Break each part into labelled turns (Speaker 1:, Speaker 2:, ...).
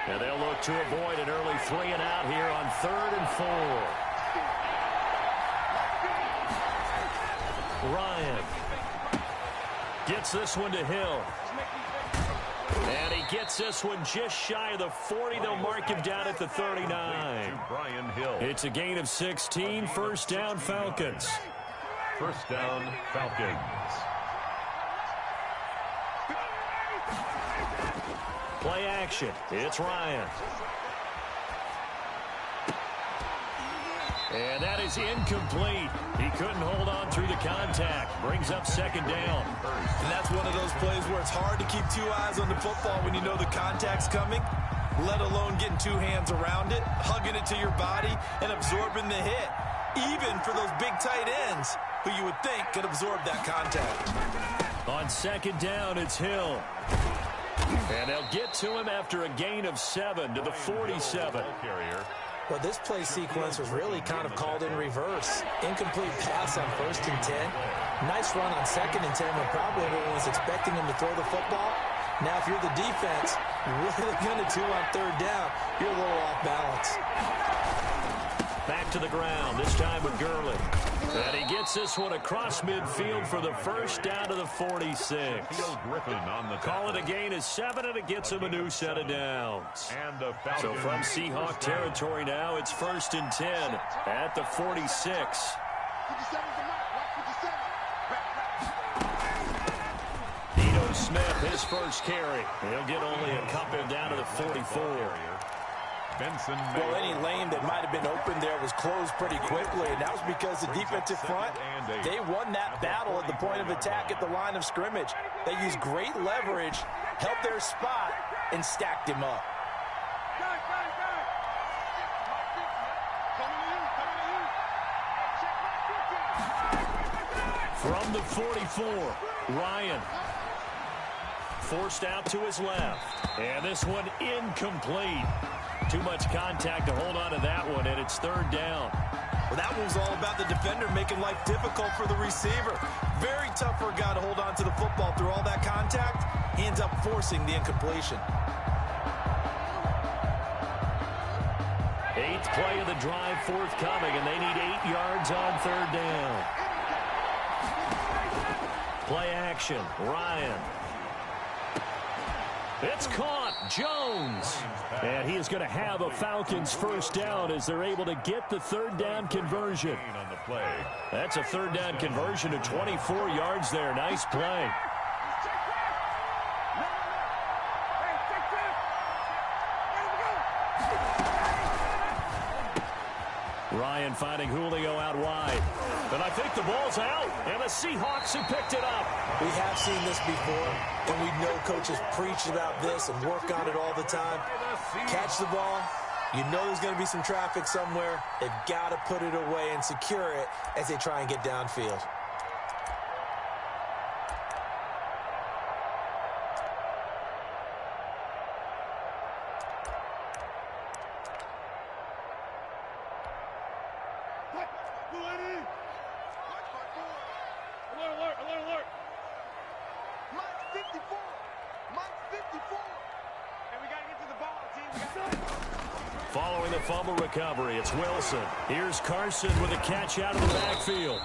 Speaker 1: And they'll look to avoid an early 3 and out here on 3rd and 4. Ryan gets this one to Hill. And he gets this one just shy of the 40. They'll mark him down at the 39. It's a gain of 16. First down, Falcons.
Speaker 2: First down, Falcons.
Speaker 1: Play action. It's Ryan. And that is incomplete. He couldn't hold on through the contact. Brings up second down.
Speaker 3: And that's one of those plays where it's hard to keep 2 eyes on the football when you know the contact's coming, let alone getting 2 hands around it, hugging it to your body, and absorbing the hit. Even for those big tight ends who you would think could absorb that contact.
Speaker 1: On second down, it's Hill. And they'll get to him after a gain of 7 to the 47.
Speaker 4: Well, this play sequence was really kind of called in reverse. Incomplete pass on 1st and 10. Nice run on 2nd and 10 when probably everyone was expecting him to throw the football. Now, if you're the defense, really going to 2 on 3rd down, you're a little off balance.
Speaker 1: Back to the ground, this time with Gurley. And he gets this one across midfield for the first down to the 46. Call it a gain of 7, and it gets him a new set of downs. So from Seahawk territory now, it's 1st and 10 at the 46. Nito Smith, his first carry. He'll get only a couple down to the 44.
Speaker 4: Well, any lane that might have been open there was closed pretty quickly, and that was because the defensive front, they won that battle at the point of attack at the line of scrimmage. They used great leverage, held their spot, and stacked him up.
Speaker 1: From the 44, Ryan. Forced out to his left. And this one incomplete. Too much contact to hold on to that one, and it's 3rd down.
Speaker 3: Well, that one was all about the defender making life difficult for the receiver. Very tough for a guy to hold on to the football through all that contact. He ends up forcing the incompletion.
Speaker 1: 8th play of the drive forthcoming, and they need 8 yards on 3rd down. Play action, Ryan. It's caught, Jones. And he is going to have a Falcons first down as they're able to get the 3rd down conversion. That's a 3rd down conversion to 24 yards there. Nice play. Ryan finding Julio out wide. And I think the ball's out, and the Seahawks have picked it up.
Speaker 4: We have seen this before, and we know coaches preach about this and work on it all the time. Catch the ball. You know there's going to be some traffic somewhere. They've got to put it away and secure it as they try and get downfield.
Speaker 1: Following the fumble recovery, it's Wilson. Here's Carson with a catch out of the backfield.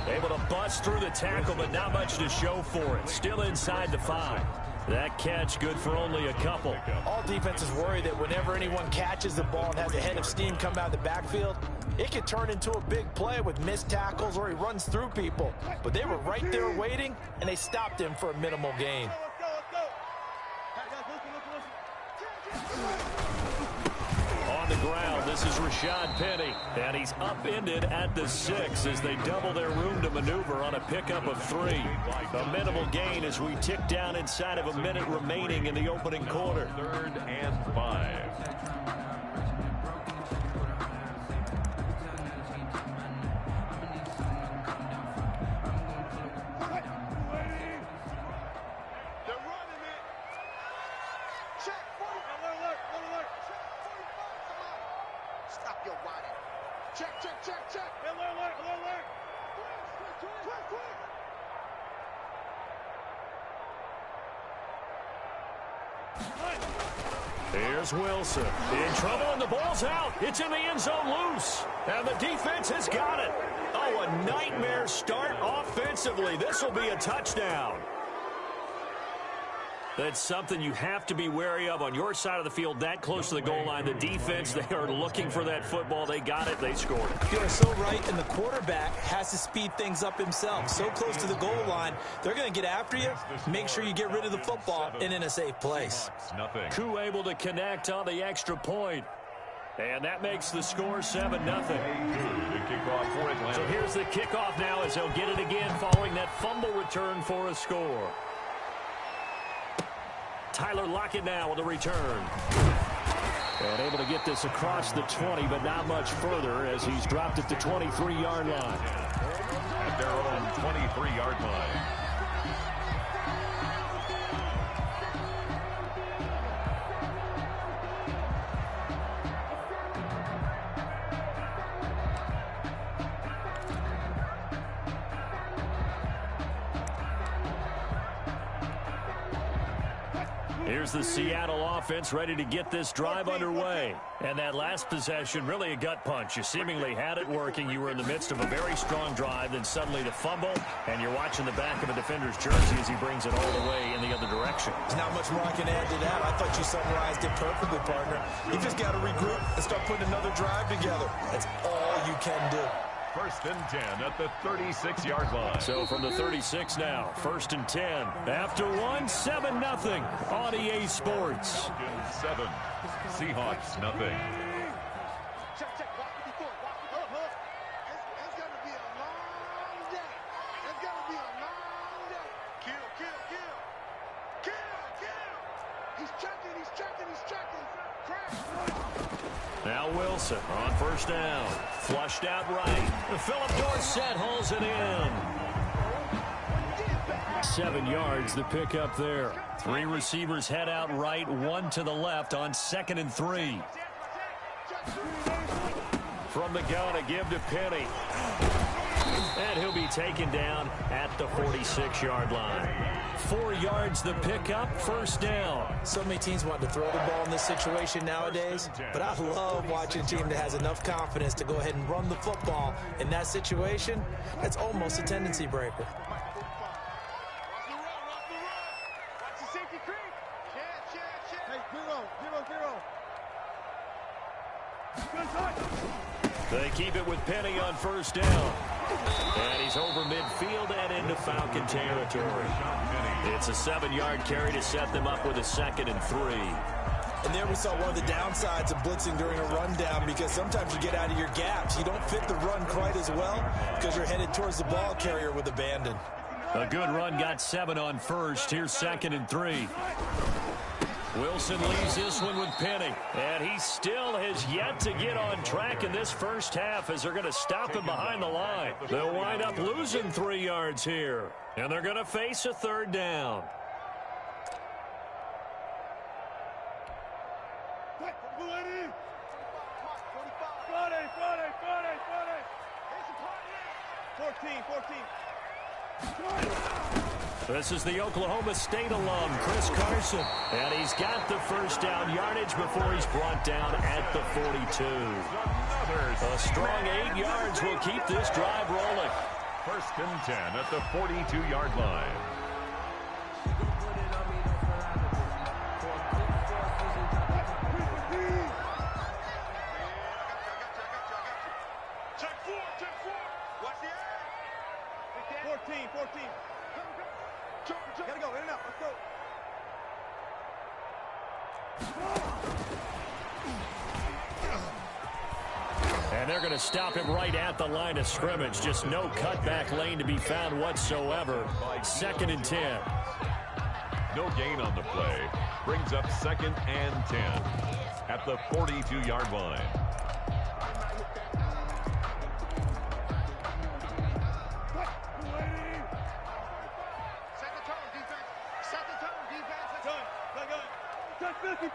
Speaker 1: Able to bust through the tackle, but not much to show for it. Still inside the 5. That catch good for only a couple.
Speaker 4: All defenses worry that whenever anyone catches the ball and has a head of steam come out of the backfield, it could turn into a big play with missed tackles or he runs through people. But they were right there waiting, and they stopped him for a minimal gain.
Speaker 1: On the ground, this is Rashad Penny, and he's upended at the 6 as they double their room to maneuver on a pickup of 3. A minimal gain as we tick down inside of a minute remaining in the opening quarter.
Speaker 2: 3rd and 5.
Speaker 1: Here's Wilson. In trouble, and the ball's out. It's in the end zone loose. And the defense has got it. Oh, a nightmare start offensively. This will be a touchdown. That's something you have to be wary of on your side of the field, that close to the goal line. The defense, they are looking for that football. They got it. They scored it.
Speaker 4: You are so right, and the quarterback has to speed things up himself. So close to the goal line, they're going to get after you. Make sure you get rid of the football and in a safe place.
Speaker 1: Koo able to connect on the extra point. And that makes the score 7-0. So here's the kickoff now as they'll get it again following that fumble return for a score. Tyler Lockett now with the return. And able to get this across the 20, but not much further as he's dropped at the 23-yard line.
Speaker 2: At their own 23-yard line.
Speaker 1: Here's the Seattle offense ready to get this drive underway. And that last possession, really a gut punch. You seemingly had it working. You were in the midst of a very strong drive, then suddenly the fumble, and you're watching the back of a defender's jersey as he brings it all the way in the other direction.
Speaker 3: There's not much more I can add to that. I thought you summarized it perfectly, partner. You just got to regroup and start putting another drive together. That's all you can do.
Speaker 2: 1st and 10 at the 36-yard line.
Speaker 1: So from the 36 now, 1st and 10. After 7-0 on EA Sports.
Speaker 2: 7, Seahawks nothing.
Speaker 5: It's going to be a long day. It's going to be a long day. Kill. He's checking. Crash.
Speaker 1: Now Wilson on 1st down. Flushed out right. Philip Dorsett holds it in. 7 yards, the pickup there. 3 receivers head out right, 1 to the left on 2nd and 3. From the gun, a give to Penny. And he'll be taken down at the 46-yard line. 4 yards the pickup, 1st down.
Speaker 4: So many teams want to throw the ball in this situation nowadays, but I love watching a team that has enough confidence to go ahead and run the football. In that situation, that's almost a tendency breaker.
Speaker 1: They keep it with Penny on 1st down. And he's over midfield and into Falcon territory. It's a 7-yard carry to set them up with a 2nd and 3.
Speaker 3: And there we saw one of the downsides of blitzing during a rundown, because sometimes you get out of your gaps. You don't fit the run quite as well because you're headed towards the ball carrier with abandon.
Speaker 1: A good run got 7 on 1st. Here's 2nd and 3. Wilson leaves this one with Penny. And he still has yet to get on track in this first half as they're going to stop him behind the line. They'll wind up losing 3 yards here. And they're going to face a 3rd down. This is the Oklahoma State alum, Chris Carson. And he's got the 1st down yardage before he's brought down at the 42. A strong 8 yards will keep this drive rolling.
Speaker 2: 1st and 10 at the 42-yard line.
Speaker 5: Gotta go, in and out, let's go.
Speaker 1: And they're going to stop him right at the line of scrimmage. Just no cutback lane to be found whatsoever. 2nd and 10.
Speaker 2: No gain on the play. Brings up 2nd and 10 at the 42-yard line.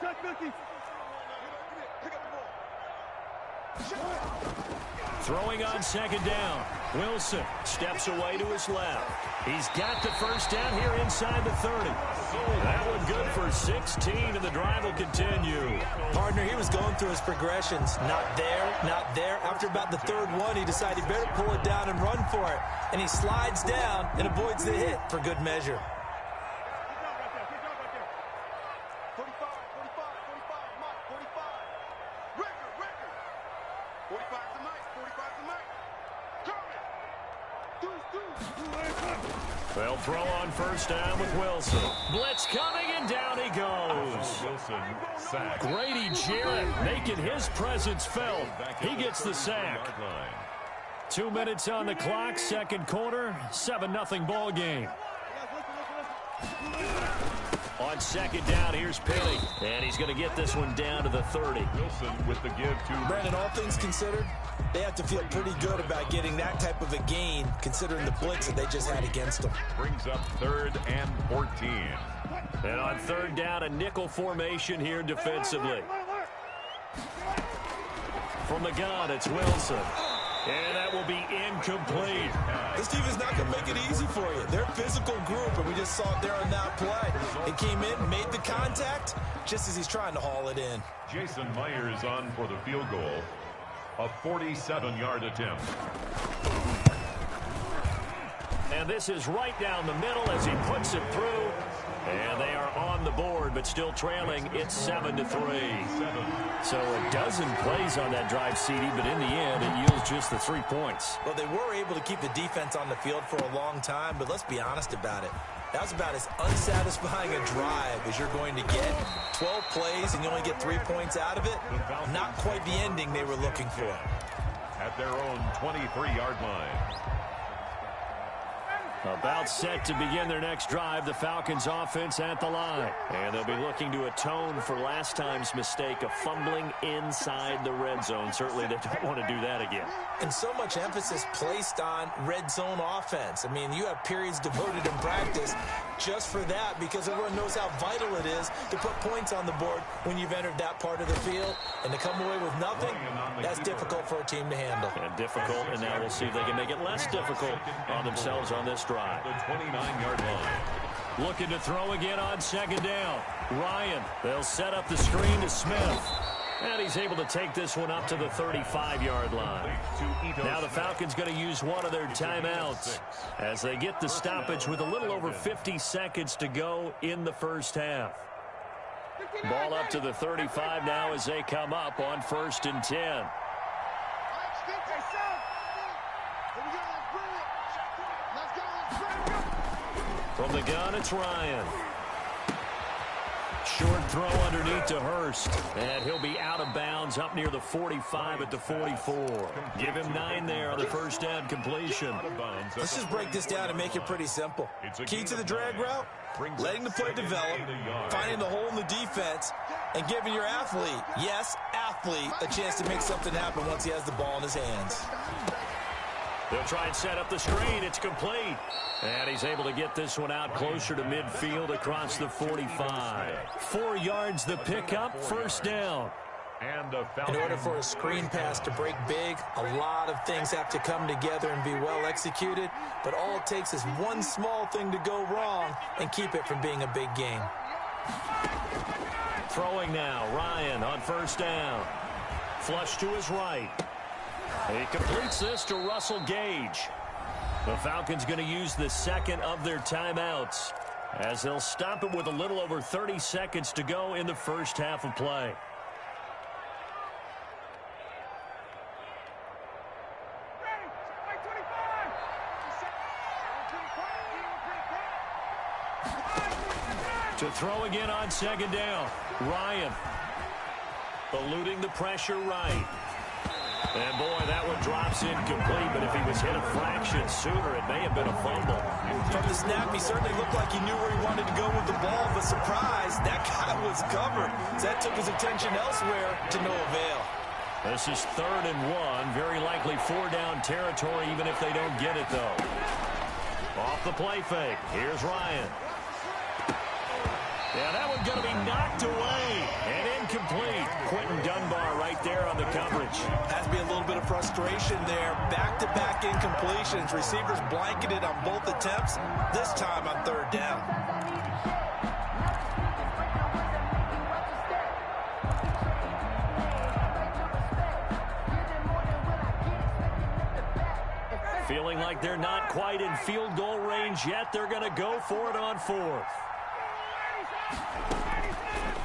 Speaker 5: Touch Milky. Pick up the ball.
Speaker 1: Throwing on second down. Wilson steps away to his left. He's got the first down here inside the 30. That one good for 16, and the drive will continue.
Speaker 4: Partner, he was going through his progressions. Not there, not there. After about the third one, he decided he better pull it down and run for it. And he slides down and avoids the hit for good measure.
Speaker 5: 45, Mike, 45. Record. 45's the Mike, 45's the Mike.
Speaker 1: They'll throw on first down with Wilson. Blitz coming, and down he goes.
Speaker 2: Wilson sacked.
Speaker 1: Grady Jarrett making his presence felt. He gets the sack. 2 minutes on the clock, second quarter, 7-0 ball game. On second down, here's Penny, and he's going to get this one down to the 30.
Speaker 2: Wilson with the give to
Speaker 3: Brandon, all things considered, they have to feel pretty good about getting that type of a gain, considering the blitz that they just had against them.
Speaker 2: Brings up 3rd and 14.
Speaker 1: And on third down, a nickel formation here defensively. From the gun, it's Wilson. And that will be incomplete.
Speaker 3: This team is not going to make it easy for you. They're a physical group, and we just saw it there on that play. He came in, made the contact, just as he's trying to haul it in.
Speaker 2: Jason Myers on for the field goal. A 47-yard attempt.
Speaker 1: And this is right down the middle as he puts it through. And they are on the board, but still trailing. It's 7-3. So a dozen plays on that drive, CD, but in the end, it yields just the 3 points.
Speaker 3: Well, they were able to keep the defense on the field for a long time, but let's be honest about it. That was about as unsatisfying a drive as you're going to get. 12 plays, and you only get 3 points out of it. Not quite the ending they were looking for.
Speaker 2: At their own 23-yard line.
Speaker 1: About set to begin their next drive, the Falcons offense at the line. And they'll be looking to atone for last time's mistake of fumbling inside the red zone. Certainly they don't want to do that again.
Speaker 3: And so much emphasis placed on red zone offense. I mean, you have periods devoted in practice just for that, because everyone knows how vital it is to put points on the board when you've entered that part of the field. And to come away with nothing, that's difficult for a team to handle.
Speaker 1: And difficult, and now we'll see if they can make it less difficult on themselves on this drive.
Speaker 2: The 29-yard line.
Speaker 1: Looking to throw again on second down. Ryan, they'll set up the screen to Smith. And he's able to take this one up to the 35-yard line. Now the Falcons going to use one of their timeouts as they get the stoppage with a little over 50 seconds to go in the first half. Ball up to the 35 now as they come up on 1st and 10. From the gun, it's Ryan. Short throw underneath to Hurst. And he'll be out of bounds up near the 45 at the 44. Give him 9 there on the first down completion.
Speaker 3: Let's just break this down and make it pretty simple. Key to the drag route, letting the play develop, finding the hole in the defense, and giving your athlete, yes, athlete, a chance to make something happen once he has the ball in his hands.
Speaker 1: They'll try and set up the screen. It's complete. And he's able to get this one out closer to midfield across the 45. 4 yards the pickup, first down.
Speaker 2: And
Speaker 4: in order for a screen pass to break big, a lot of things have to come together and be well executed. But all it takes is one small thing to go wrong and keep it from being a big game.
Speaker 1: Throwing now, Ryan on first down. Flush to his right. He completes this to Russell Gage. The Falcons going to use the second of their timeouts as they'll stop it with a little over 30 seconds to go in the first half of play. To throw again on second down. Ryan eluding the pressure right. And, boy, that one drops incomplete, but if he was hit a fraction sooner, it may have been a fumble.
Speaker 3: From the snap, he certainly looked like he knew where he wanted to go with the ball, but surprise, that guy was covered. So that took his attention elsewhere to no avail.
Speaker 1: This is 3rd and 1, very likely 4-down territory, even if they don't get it, though. Off the play fake, here's Ryan. Yeah, that one's going to be knocked away and incomplete. Quentin Dunbar right right there on the coverage.
Speaker 3: Has to be a little bit of frustration there. Back-to-back incompletions. Receivers blanketed on both attempts, this time on third down.
Speaker 1: Feeling like they're not quite in field goal range yet. They're going to go for it on fourth.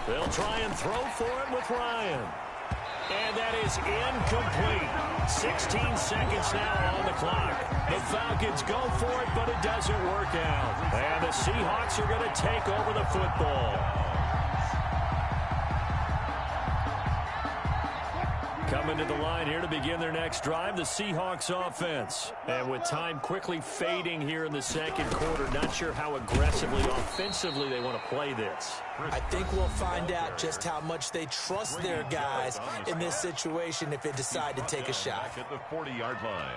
Speaker 1: They'll try and throw for it with Ryan. And that is incomplete. 16 seconds now on the clock. The Falcons go for it, but it doesn't work out. And the Seahawks are going to take over the football. Coming to the line here to begin their next drive, the Seahawks offense. And with time quickly fading here in the second quarter, not sure how aggressively, offensively they want to play this.
Speaker 4: I think we'll find out just how much they trust their guys in this situation if they decide to take a shot.
Speaker 2: At the 40-yard line.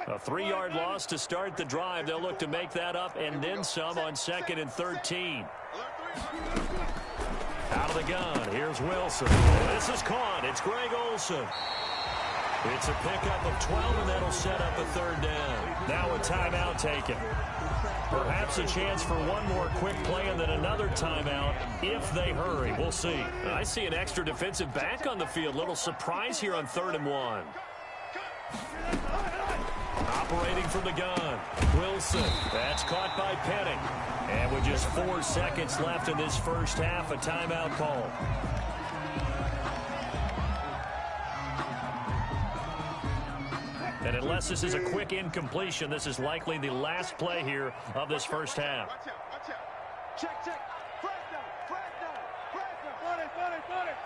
Speaker 1: A 3-yard loss to start the drive. They'll look to make that up and then some on 2nd and 13. Out of the gun. Here's Wilson. This is caught. It's Greg Olsen. It's a pickup of 12, and that'll set up a third down. Now a timeout taken. Perhaps a chance for one more quick play and then another timeout if they hurry. We'll see. I see an extra defensive back on the field. Little surprise here on 3rd and 1. Operating from the gun, Wilson. That's caught by Penning. And with just 4 seconds left in this first half, a timeout call. And unless this is a quick incompletion, this is likely the last play here of this first half.
Speaker 5: Watch out, watch out. Check, check. Flag down, flag down, flag down. Got it.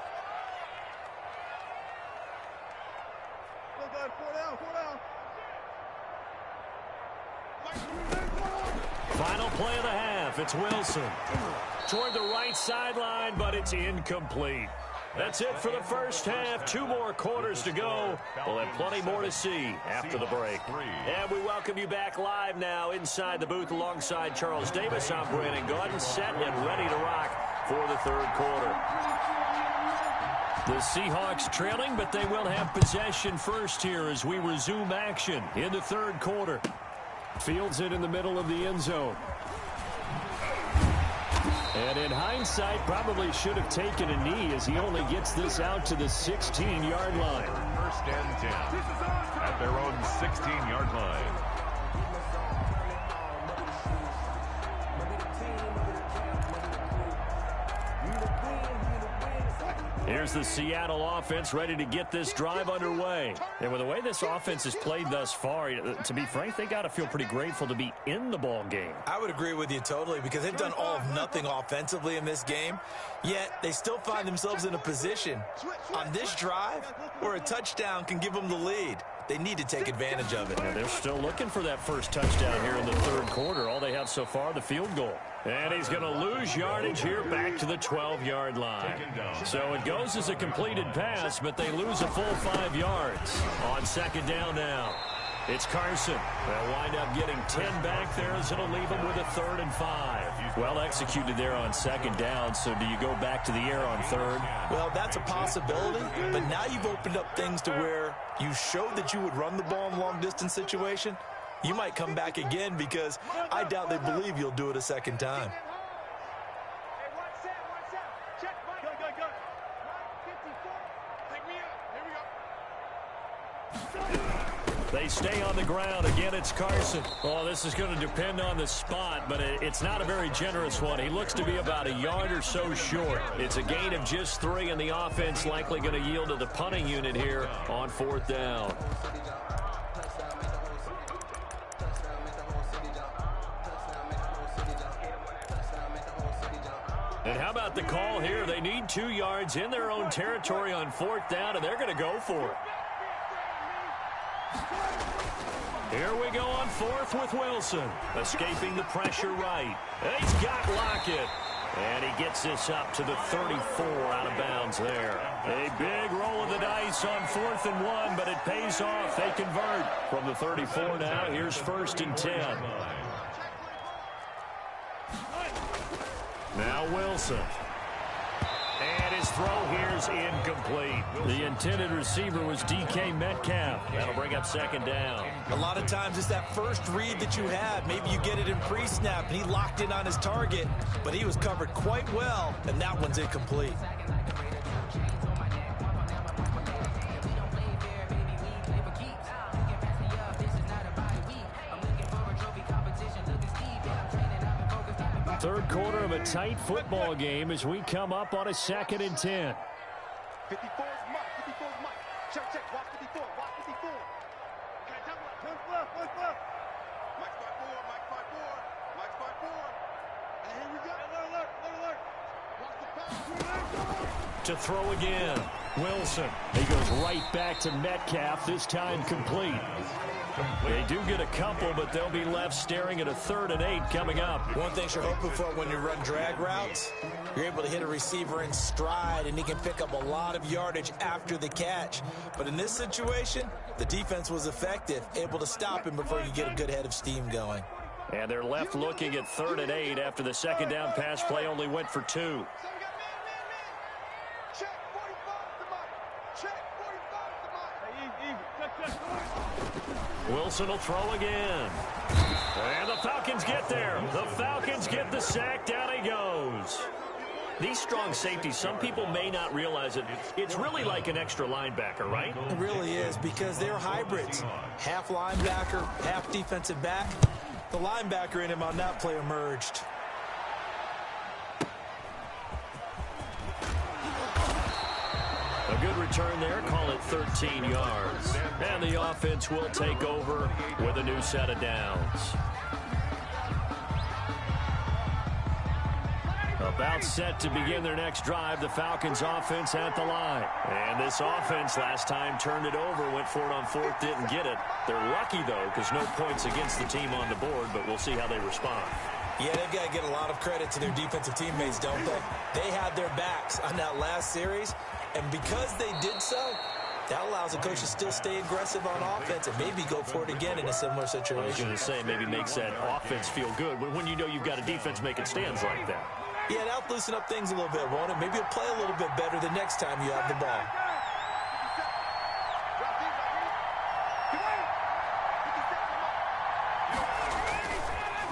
Speaker 5: Go, guys, 4 down, 4 down.
Speaker 1: Final play of the half. It's Wilson. Toward the right sideline, but it's incomplete. That's it for the first half. 2 more quarters to go. We'll have plenty more to see after the break. And we welcome you back live now inside the booth alongside Charles Davis. I'm Brandon Gordon, set and ready to rock for the 3rd quarter. The Seahawks trailing, but they will have possession first here as we resume action in the 3rd quarter. Fields it in the middle of the end zone. And in hindsight, probably should have taken a knee as he only gets this out to the 16-yard line.
Speaker 2: 1st and 10 at their own 16-yard line.
Speaker 1: Here's the Seattle offense ready to get this drive underway. And with the way this offense has played thus far, to be frank, they got to feel pretty grateful to be in the ball game.
Speaker 4: I would agree with you totally because they've done all of nothing offensively in this game, yet they still find themselves in a position on this drive where a touchdown can give them the lead. They need to take advantage of it.
Speaker 1: Yeah, they're still looking for that first touchdown here in the 3rd quarter. All they have so far, the field goal. And he's going to lose yardage here back to the 12-yard line. So it goes as a completed pass, but they lose a full 5 yards. On 2nd down now, it's Carson. They'll wind up getting 10 back there as it'll leave them with a 3rd and 5. Well executed there on 2nd down, so do you go back to the air on 3rd?
Speaker 4: Well, that's a possibility, but now you've opened up things to where you showed that you would run the ball in long-distance situation. You might come back again because I doubt they believe you'll do it a 2nd time.
Speaker 1: They stay on the ground. Again, it's Carson. Oh, this is going to depend on the spot, but it's not a very generous one. He looks to be about a yard or so short. It's a gain of just 3, and the offense likely going to yield to the punting unit here on 4th down. And how about the call here? They need 2 yards in their own territory on 4th down, and they're going to go for it. Here we go on 4th with Wilson. Escaping the pressure right. And he's got Lockett. And he gets this up to the 34 out of bounds there. A big roll of the dice on 4th and 1, but it pays off. They convert from the 34 now. Here's 1st and 10. Now Wilson. And his throw here is incomplete. The intended receiver was DK Metcalf. That'll bring up second down.
Speaker 3: A lot of times it's that first read that you have. Maybe you get it in pre-snap, and he locked in on his target, but he was covered quite well, and that one's incomplete.
Speaker 1: Third quarter of a tight football game as we come up on a 2nd and 10.
Speaker 5: 54's Mike. 54's Mike. Check, check. Watch 54. Watch 54. Okay, tell me what. One left. One left. Mike's by 4. Mike's by 4. Mike's by 4. And here we go. Alert, alert, alert. Watch the pass.
Speaker 1: To throw again. Wilson. He goes right back to Metcalf, this time complete. They do get a couple, but they'll be left staring at a 3rd and 8 coming up.
Speaker 3: One thing you're hoping for when you run drag routes, you're able to hit a receiver in stride, and he can pick up a lot of yardage after the catch. But in this situation, the defense was effective, able to stop him before you get a good head of steam going.
Speaker 1: And they're left looking at 3rd and 8 after the second down pass play only went for 2.
Speaker 5: Check 45 to Mike. Check 45 to Mike. Hey, check.
Speaker 1: Wilson will throw again. And the Falcons get there. The Falcons get the sack. Down he goes. These strong safeties, some people may not realize it. It's really like an extra linebacker, right?
Speaker 3: It really is, because they're hybrids. Half linebacker, half defensive back. The linebacker in him on that play emerged.
Speaker 1: A good return there. Call it 13 yards. And the offense will take over with a new set of downs. About set to begin their next drive, the Falcons offense at the line. And this offense last time turned it over, went for it on 4th, didn't get it. They're lucky, though, because no points against the team on the board, but we'll see how they respond.
Speaker 3: Yeah, they've got to get a lot of credit to their defensive teammates, don't they? They had their backs on that last series, and because they did so, that allows the coach to still stay aggressive on offense and maybe go for it again in a similar situation.
Speaker 1: I was going to say, maybe makes that offense feel good when you know you've got a defense making stands like that.
Speaker 3: Yeah, that'll loosen up things a little bit, won't it? Maybe you'll play a little bit better the next time you have the ball.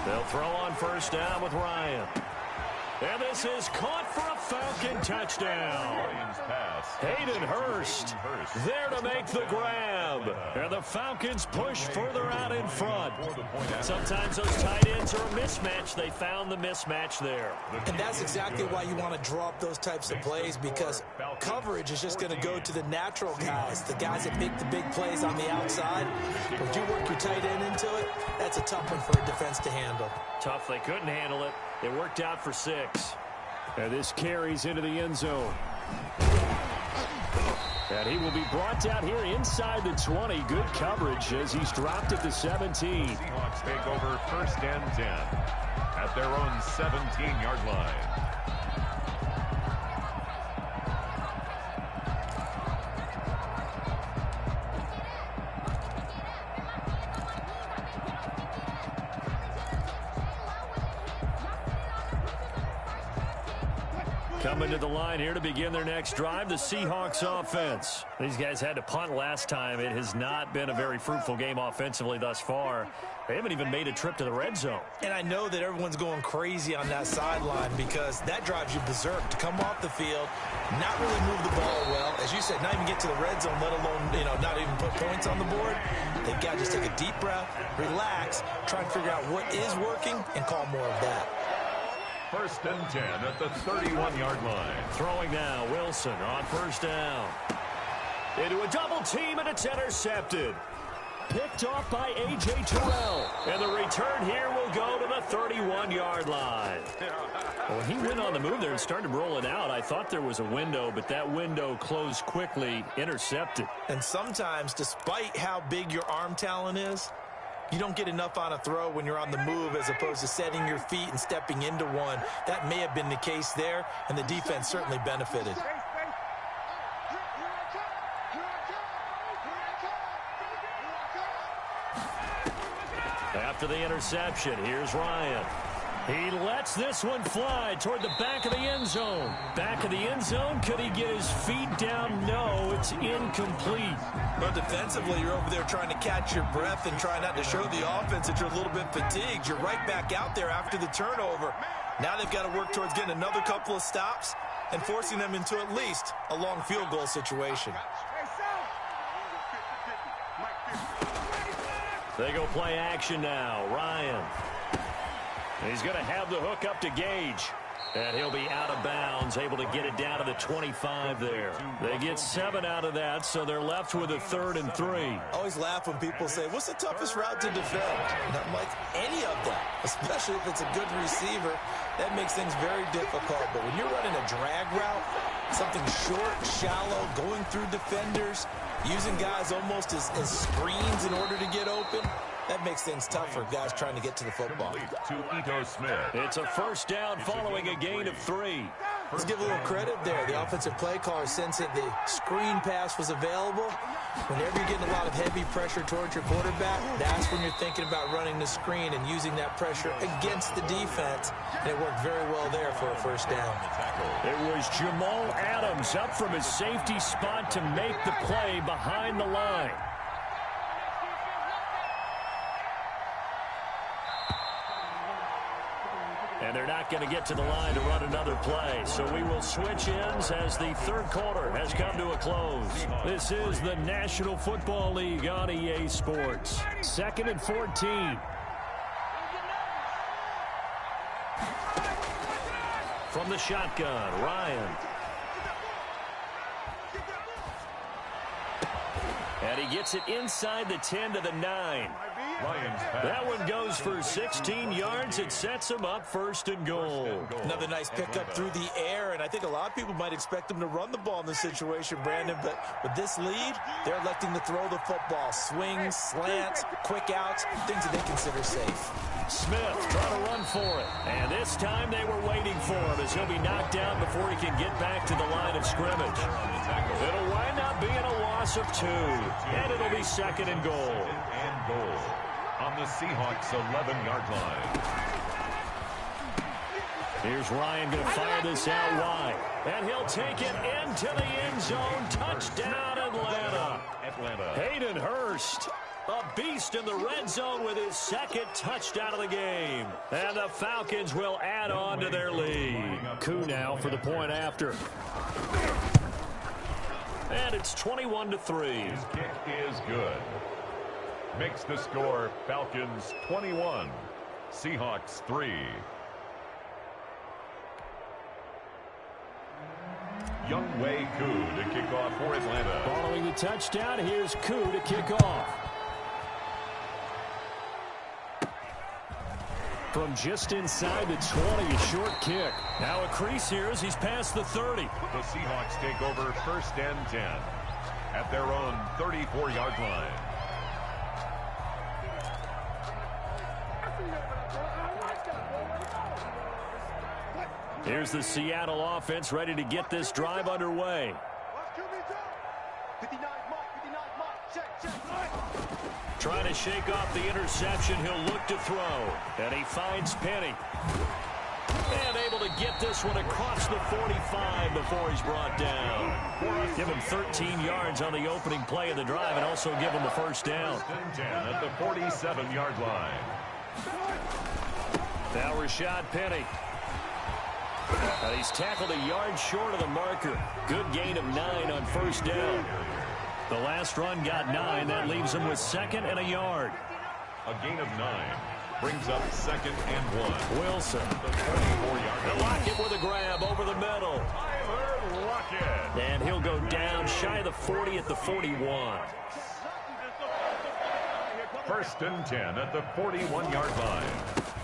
Speaker 1: They'll throw on 1st down with Ryan. And this is caught for a Falcon touchdown. Hayden Hurst there to make the grab. And the Falcons push further out in front. Sometimes those tight ends are a mismatch. They found the mismatch there.
Speaker 3: And that's exactly why you want to draw up those types of plays, because coverage is just going to go to the natural guys, the guys that make the big plays on the outside. But you work your tight end into it, that's a tough one for a defense to handle.
Speaker 1: Tough. They couldn't handle it. It worked out for 6. And this carries into the end zone. And he will be brought down here inside the 20. Good coverage as he's dropped at the 17.
Speaker 2: Seahawks take over 1st and 10 at their own 17-yard line.
Speaker 1: Coming to the line here to begin their next drive, the Seahawks offense. These guys had to punt last time. It has not been a very fruitful game offensively thus far. They haven't even made a trip to the red zone.
Speaker 3: And I know that everyone's going crazy on that sideline because that drives you berserk to come off the field, not really move the ball well. As you said, not even get to the red zone, let alone, not even put points on the board. They've got to just take a deep breath, relax, try and figure out what is working, and call more of that.
Speaker 2: 1st and 10 at the 31-yard line.
Speaker 1: Throwing now, Wilson on 1st down. Into a double team, and it's intercepted. Picked off by A.J. Terrell. And the return here will go to the 31-yard line. When he went on the move there and started rolling out, I thought there was a window, but that window closed quickly, intercepted.
Speaker 3: And sometimes, despite how big your arm talent is, you don't get enough on a throw when you're on the move as opposed to setting your feet and stepping into one. That may have been the case there, and the defense certainly benefited.
Speaker 1: After the interception, here's Ryan. He lets this one fly toward the back of the end zone. Back of the end zone, could he get his feet down? No, it's incomplete.
Speaker 3: But defensively, you're over there trying to catch your breath and try not to show the offense that you're a little bit fatigued. You're right back out there after the turnover. Now they've got to work towards getting another couple of stops and forcing them into at least a long field goal situation.
Speaker 1: They go play action now. Ryan. He's going to have the hook up to Gage. And he'll be out of bounds, able to get it down to the 25 there. They get 7 out of that, so they're left with a 3rd and 3.
Speaker 3: I always laugh when people say, what's the toughest route to defend? And I'm like, any of them, especially if it's a good receiver. That makes things very difficult. But when you're running a drag route, something short, shallow, going through defenders, using guys almost as screens in order to get open, that makes things tough for guys trying to get to the football.
Speaker 2: To Ito Smith.
Speaker 1: It's a first down following a gain of 3.
Speaker 3: Let's give a little credit there. The offensive play caller sensed that the screen pass was available. Whenever you're getting a lot of heavy pressure towards your quarterback, that's when you're thinking about running the screen and using that pressure against the defense. And it worked very well there for a first down.
Speaker 1: It was Jamal Adams up from his safety spot to make the play behind the line. And they're not going to get to the line to run another play. So we will switch ends as the third quarter has come to a close. This is the National Football League on EA Sports. 2nd and 14. From the shotgun, Ryan. And he gets it inside the 10 to the 9. That one goes for 16 yards. It sets him up 1st and goal.
Speaker 3: Another nice pickup through the air, and I think a lot of people might expect them to run the ball in this situation, Brandon, but with this lead, they're electing to throw the football. Swings, slants, quick outs, things that they consider safe.
Speaker 1: Smith trying to run for it, and this time they were waiting for him as he'll be knocked down before he can get back to the line of scrimmage. It'll wind up being a loss of 2, and it'll be 2nd and goal.
Speaker 2: On the Seahawks 11-yard line.
Speaker 1: Here's Ryan going to fire this out wide. And he'll take it into the end zone. Touchdown, Atlanta. Hayden Hurst, a beast in the red zone with his 2nd touchdown of the game. And the Falcons will add on to their lead. Koo now for the point after. And it's 21-3.
Speaker 2: His kick is good. Makes the score Falcons 21, Seahawks 3. Younghoe Koo to kick off for Atlanta.
Speaker 1: Following the touchdown, here's Koo to kick off. From just inside the 20, a short kick. Now a crease here as he's past the 30.
Speaker 2: The Seahawks take over 1st and 10 at their own 34-yard line.
Speaker 1: Here's the Seattle offense ready to get this drive underway. Trying to shake off the interception, he'll look to throw. And he finds Penny. And able to get this one across the 45 before he's brought down. Give him 13 yards on the opening play of the drive and also give him the first down.
Speaker 2: 10 at the 47-yard line.
Speaker 1: Now Rashad Penny. And he's tackled a yard short of the marker. Good gain of 9 on 1st down. The last run got 9. That leaves him with 2nd and a yard.
Speaker 2: A gain of 9 brings up 2nd and 1.
Speaker 1: Wilson.
Speaker 2: The 24-yard line.
Speaker 1: Lockett with a grab over the middle.
Speaker 2: Tyler Lockett.
Speaker 1: And he'll go down shy of the 40 at the 41.
Speaker 2: 1st and 10 at the 41-yard line.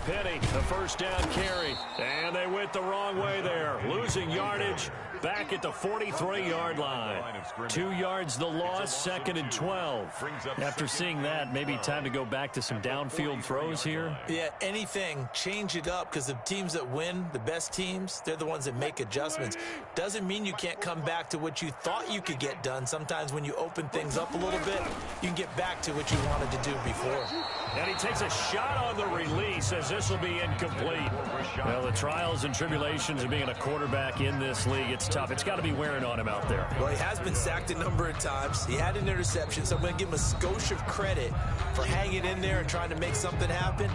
Speaker 1: Penny, the first down carry. And they went the wrong way there. Losing yardage back at the 43-yard line. 2 yards the loss, 2nd and 12. After seeing that, maybe time to go back to some downfield throws here.
Speaker 4: Yeah, anything, change it up, because the teams that win, the best teams, they're the ones that make adjustments. Doesn't mean you can't come back to what you thought you could get done. Sometimes when you open things up a little bit, you can get back to what you wanted to do before.
Speaker 1: And he takes a shot on the release as this will be incomplete. Well, the trials and tribulations of being a quarterback in this league, it's tough. It's got to be wearing on him out there.
Speaker 4: Well, he has been sacked a number of times. He had an interception, so I'm going to give him a skosh of credit for hanging in there and trying to make something happen,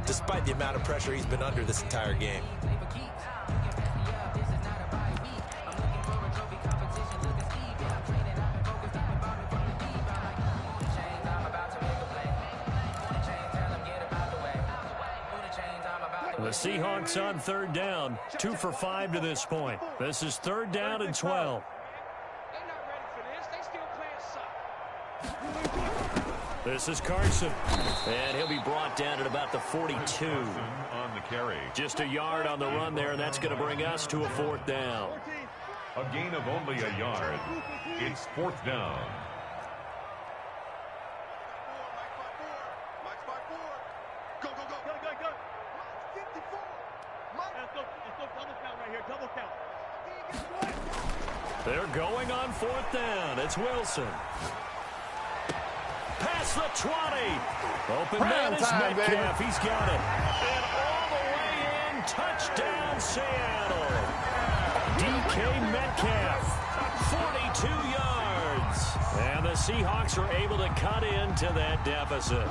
Speaker 4: despite the amount of pressure he's been under this entire game.
Speaker 1: The Seahawks on third down, 2 for 5 to this point. This is third down and 12. This is Carson, and he'll be brought down at about the 42.
Speaker 2: On the carry.
Speaker 1: Just a yard on the run there, and that's going to bring us to a fourth down.
Speaker 2: A gain of only a yard. It's fourth down.
Speaker 1: They're going on fourth down. It's Wilson. Past the 20. Open man is Metcalf. He's got it. And all the way in. Touchdown, Seattle. DK Metcalf. 42 yards. And the Seahawks are able to cut into that deficit.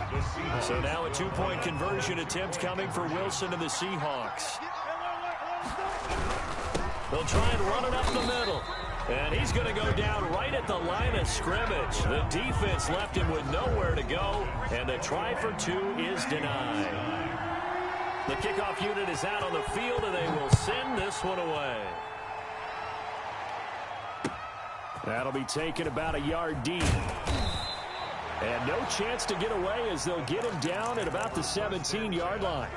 Speaker 1: So now a 2-point conversion attempt coming for Wilson and the Seahawks. They'll try and run it up the middle. And he's going to go down right at the line of scrimmage. The defense left him with nowhere to go, and the try for 2 is denied. The kickoff unit is out on the field, and they will send this one away. That'll be taken about a yard deep. And no chance to get away as they'll get him down at about the 17-yard line.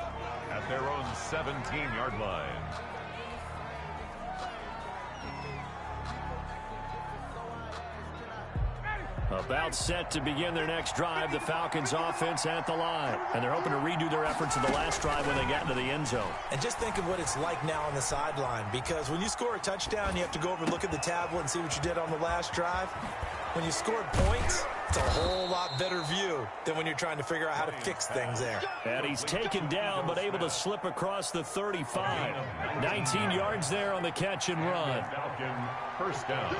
Speaker 2: At their own 17-yard line.
Speaker 1: About set to begin their next drive, the Falcons offense at the line. And they're hoping to redo their efforts of the last drive when they got into the end zone.
Speaker 4: And just think of what it's like now on the sideline, because when you score a touchdown, you have to go over and look at the tablet and see what you did on the last drive. When you scored points, it's a whole lot better view than when you're trying to figure out how to fix things there.
Speaker 1: And he's taken down, but able to slip across the 35. 19 yards there on the catch and run.
Speaker 2: Falcon, first down.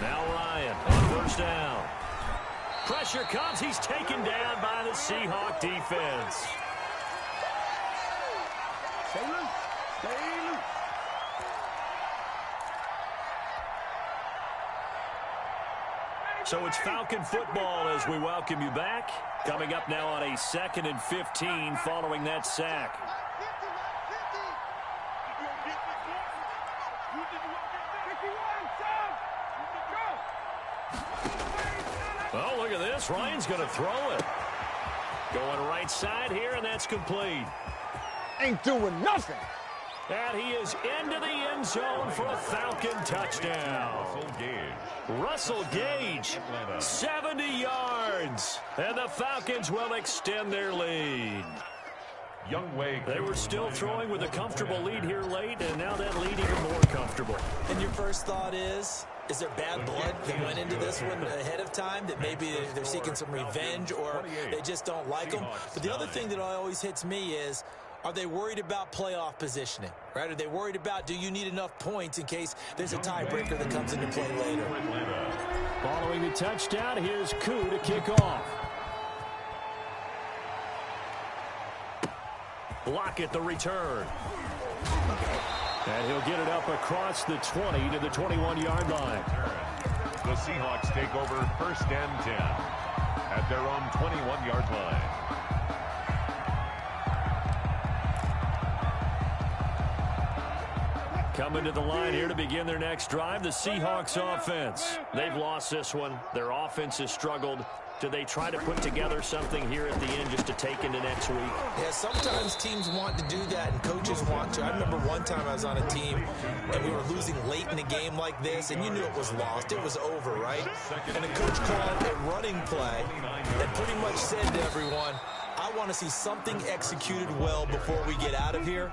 Speaker 1: Now Ryan on first down. Pressure comes. He's taken down by the Seahawk defense.
Speaker 5: Stay loose. Stay loose.
Speaker 1: So it's Falcon football as we welcome you back. Coming up now on a 2nd and 15 following that sack. Oh, look at this. Ryan's going to throw it. Going right side here, and that's complete.
Speaker 5: Ain't doing nothing.
Speaker 1: And he is into the end zone for a Falcon touchdown. Russell Gage, 70 yards. And the Falcons will extend their lead. They were still throwing with a comfortable lead here late, and now that lead even more comfortable.
Speaker 4: And your first thought is there bad blood that went into this one ahead of time, that maybe they're seeking some revenge or they just don't like them? But the other thing that always hits me is, are they worried about playoff positioning, right? Are they worried about, do you need enough points in case there's a tiebreaker that comes into play later?
Speaker 1: Following the touchdown, here's Koo to kick off. Block at the return. And he'll get it up across the 20 to the 21-yard line.
Speaker 2: The Seahawks take over first and 10 at their own 21-yard line.
Speaker 1: Coming to the line here to begin their next drive, the Seahawks offense. They've lost this one. Their offense has struggled. Do they try to put together something here at the end just to take into next week?
Speaker 4: Yeah, sometimes teams want to do that and coaches want to. I remember one time I was on a team and we were losing late in a game like this, and you knew it was lost. It was over, right? And the coach called a running play and pretty much said to everyone, I want to see something executed well before we get out of here,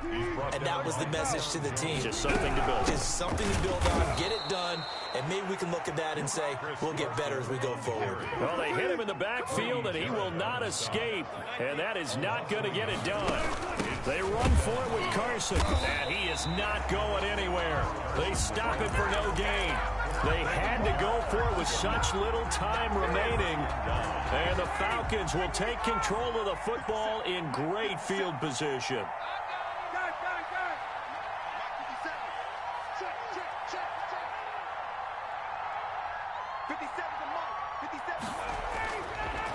Speaker 4: and that was the message to the team.
Speaker 1: Just something to build.
Speaker 4: Just something to build on, get it done, and maybe we can look at that and say, we'll get better as we go forward.
Speaker 1: Well, they hit him in the backfield, and he will not escape, and that is not going to get it done. They run for it with Carson, and he is not going anywhere. They stop it for no gain. They had to go for it with such little time remaining, and the Falcons will take control of the football in great field position.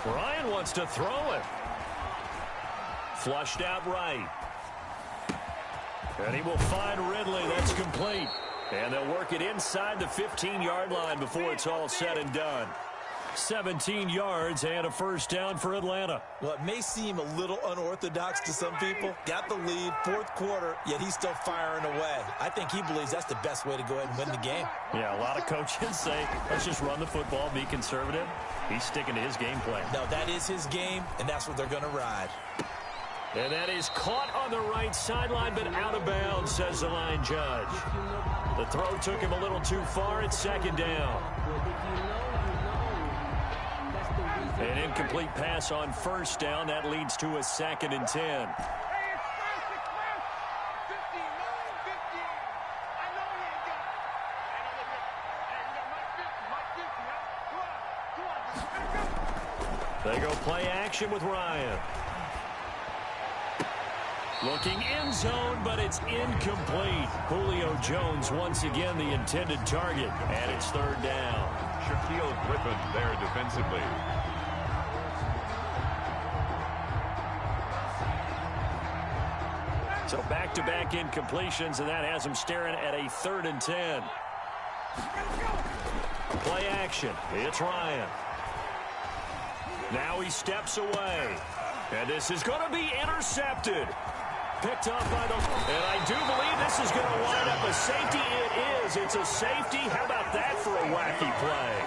Speaker 1: Ryan wants to throw it. Flushed out right. And he will find Ridley. That's complete. And they'll work it inside the 15-yard line before it's all said and done. 17 yards and a first down for Atlanta.
Speaker 4: Well, it may seem a little unorthodox to some people. Got the lead, fourth quarter, yet he's still firing away. I think he believes that's the best way to go ahead and win the game.
Speaker 1: Yeah, a lot of coaches say, let's just run the football, be conservative. He's sticking to his game plan.
Speaker 4: No, that is his game, and that's what they're going to ride.
Speaker 1: And that is caught on the right sideline, but out of bounds, says the line judge. The throw took him a little too far. It's second down. An incomplete pass on first down. That leads to a 2nd and 10. They go play action with Ryan. Looking end zone, but it's incomplete. Julio Jones once again the intended target, and it's third down.
Speaker 2: Shaquille Griffin there defensively.
Speaker 1: So back-to-back incompletions, and that has him staring at a 3rd and 10. Play action. It's Ryan. Now he steps away. And this is going to be intercepted. Picked up by the... And I do believe this is going to wind up a safety. It is. It's a safety. How about that for a wacky play?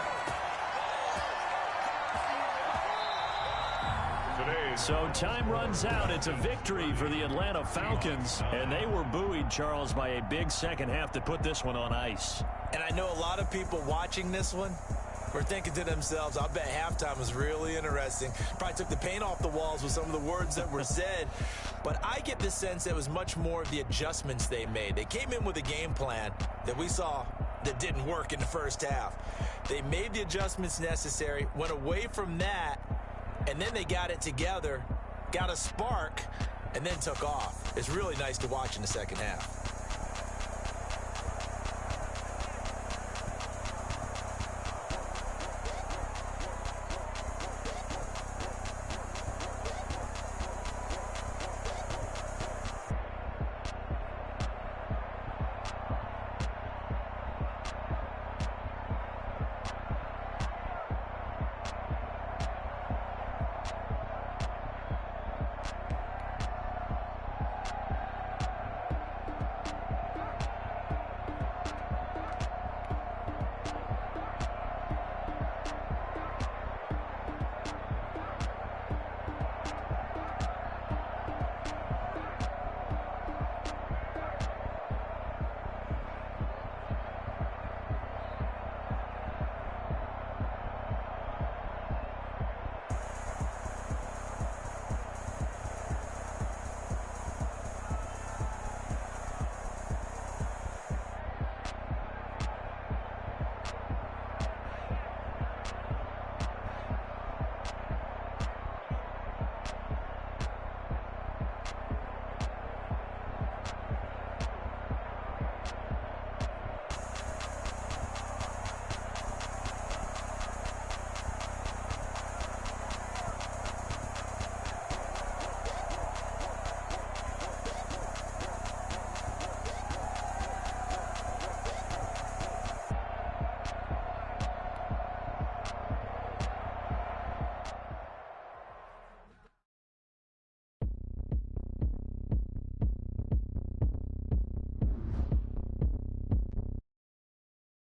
Speaker 1: So time runs out. It's a victory for the Atlanta Falcons. And they were buoyed, Charles, by a big second half that put this one on ice.
Speaker 4: And I know a lot of people watching this one were thinking to themselves, I bet halftime was really interesting. Probably took the paint off the walls with some of the words that were said. But I get the sense it was much more of the adjustments they made. They came in with a game plan that we saw that didn't work in the first half. They made the adjustments necessary, went away from that, and then they got it together, got a spark, and then took off. It's really nice to watch in the second half.